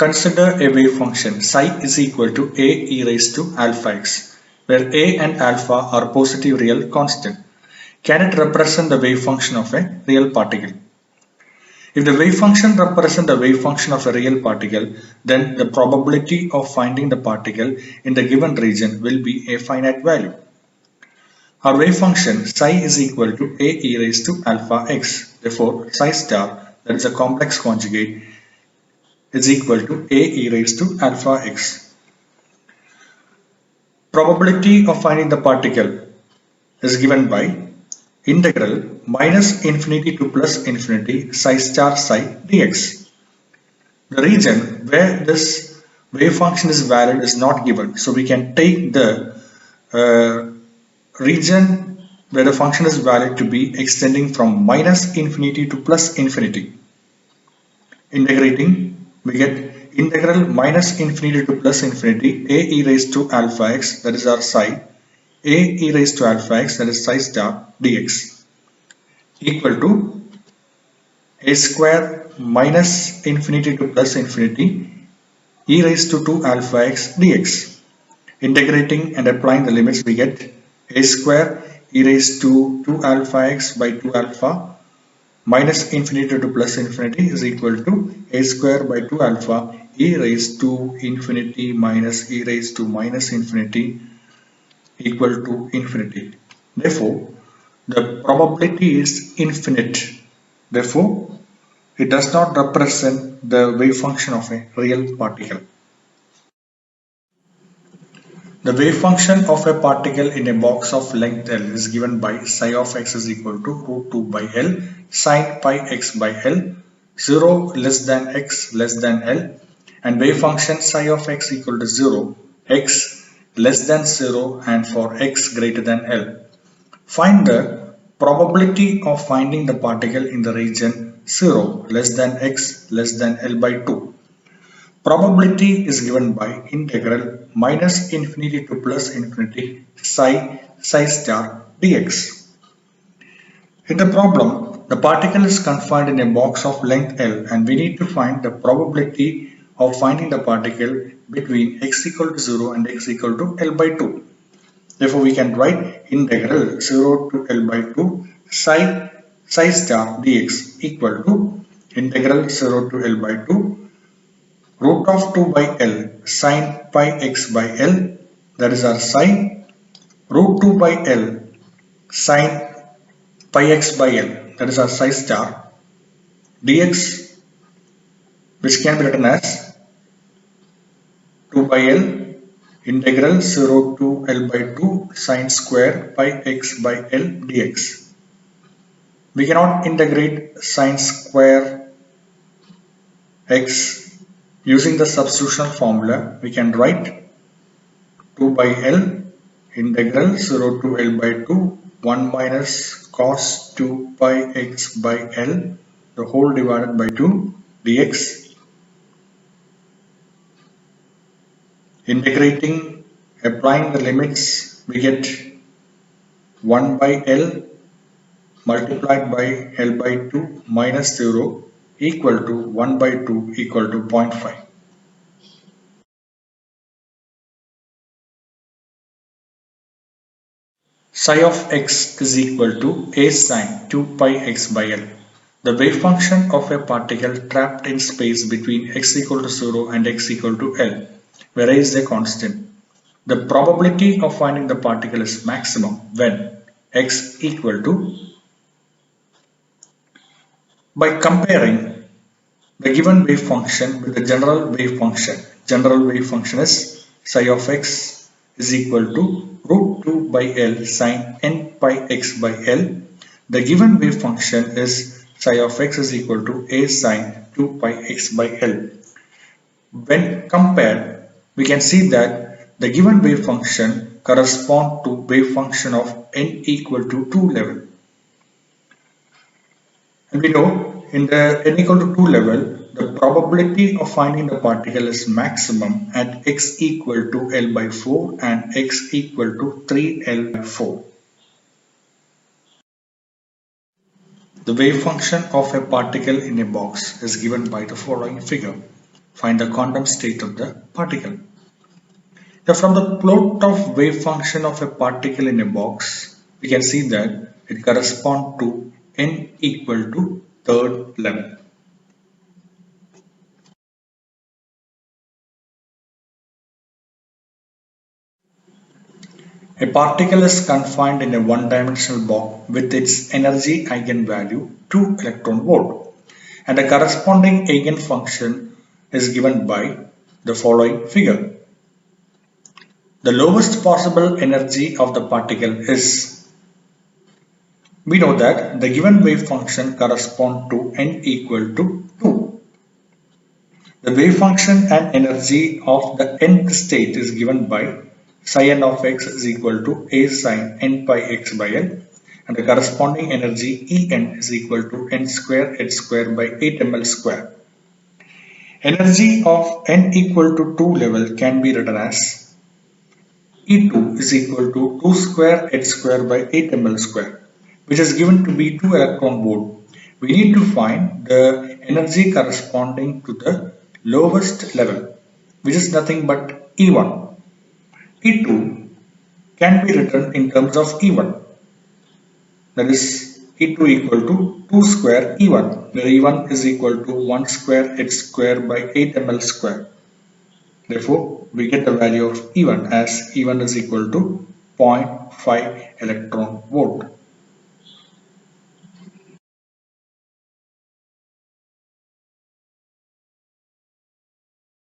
Consider a wave function psi is equal to a e raised to alpha x, where a and alpha are positive real constant. Can it represent the wave function of a real particle? If the wave function represents the wave function of a real particle, then the probability of finding the particle in the given region will be a finite value. Our wave function psi is equal to a e raised to alpha x. Therefore, psi star, that is a complex conjugate, is equal to a e raised to alpha x. Probability of finding the particle is given by integral minus infinity to plus infinity psi star psi dx. The region where this wave function is valid is not given, so we can take the region where the function is valid to be extending from minus infinity to plus infinity. Integrating, we get integral minus infinity to plus infinity a e raised to alpha x, that is our psi, a e raised to alpha x, that is psi star dx, equal to a square minus infinity to plus infinity e raised to 2 alpha x dx. Integrating and applying the limits, we get a square e raised to 2 alpha x by 2 alpha minus infinity to plus infinity is equal to a square by 2 alpha e raised to infinity minus e raised to minus infinity equal to infinity. Therefore, the probability is infinite. Therefore, it does not represent the wave function of a real particle. The wave function of a particle in a box of length L is given by psi of x is equal to root 2 by L sin pi x by L, 0 less than x less than L, and wave function psi of x equal to 0, x less than 0 and for x greater than L. Find the probability of finding the particle in the region 0 less than x less than L by 2. Probability is given by integral minus infinity to plus infinity psi star dx. In the problem, the particle is confined in a box of length L and we need to find the probability of finding the particle between x equal to 0 and x equal to L by 2. Therefore, we can write integral 0 to L by 2 psi star dx equal to integral 0 to L by 2 root of 2 by L sin pi x by L, that is our psi, root 2 by L sin pi x by L, that is our psi star, dx, which can be written as 2 by L integral 0 to L by 2 sin square pi x by L dx. We cannot integrate sin square x using the substitution formula. We can write 2 by L integral 0 to L by 2 1 minus cos 2 pi x by L the whole divided by 2 dx. Integrating, applying the limits, we get 1 by L multiplied by L by 2 minus 0 equal to 1 by 2 equal to 0.5. Psi of x is equal to a sin 2 pi x by L. The wave function of a particle trapped in space between x equal to 0 and x equal to L, where a is a constant. The probability of finding the particle is maximum when x equal to, by comparing the given wave function with the general wave function. General wave function is psi of x is equal to root 2 by L sin n pi x by L. The given wave function is psi of x is equal to a sin 2 pi x by L. When compared, we can see that the given wave function corresponds to wave function of n equal to 2 level. And we know in the n equal to 2 level, the probability of finding the particle is maximum at x equal to L by 4 and x equal to 3L by 4. The wave function of a particle in a box is given by the following figure. find the quantum state of the particle. Now from the plot of wave function of a particle in a box, we can see that it corresponds to n equal to third level. A particle is confined in a one-dimensional box with its energy eigenvalue 2 electron volt, and the corresponding eigenfunction is given by the following figure. The lowest possible energy of the particle is, we know that the given wave function corresponds to n equal to 2. The wave function and energy of the nth state is given by psi n of x is equal to a sin n pi x by l, and the corresponding energy En is equal to n square h square by 8 ml square. Energy of n equal to 2 level can be written as E2 is equal to 2 square h square by 8 ml square, which is given to be 2 electron volt. We need to find the energy corresponding to the lowest level, which is nothing but E1. E2 can be written in terms of E1, that is E2 equal to 2 square E1, where E1 is equal to 1 square h square by 8 ml square. Therefore, we get the value of E1 as E1 is equal to 0.5 electron volt.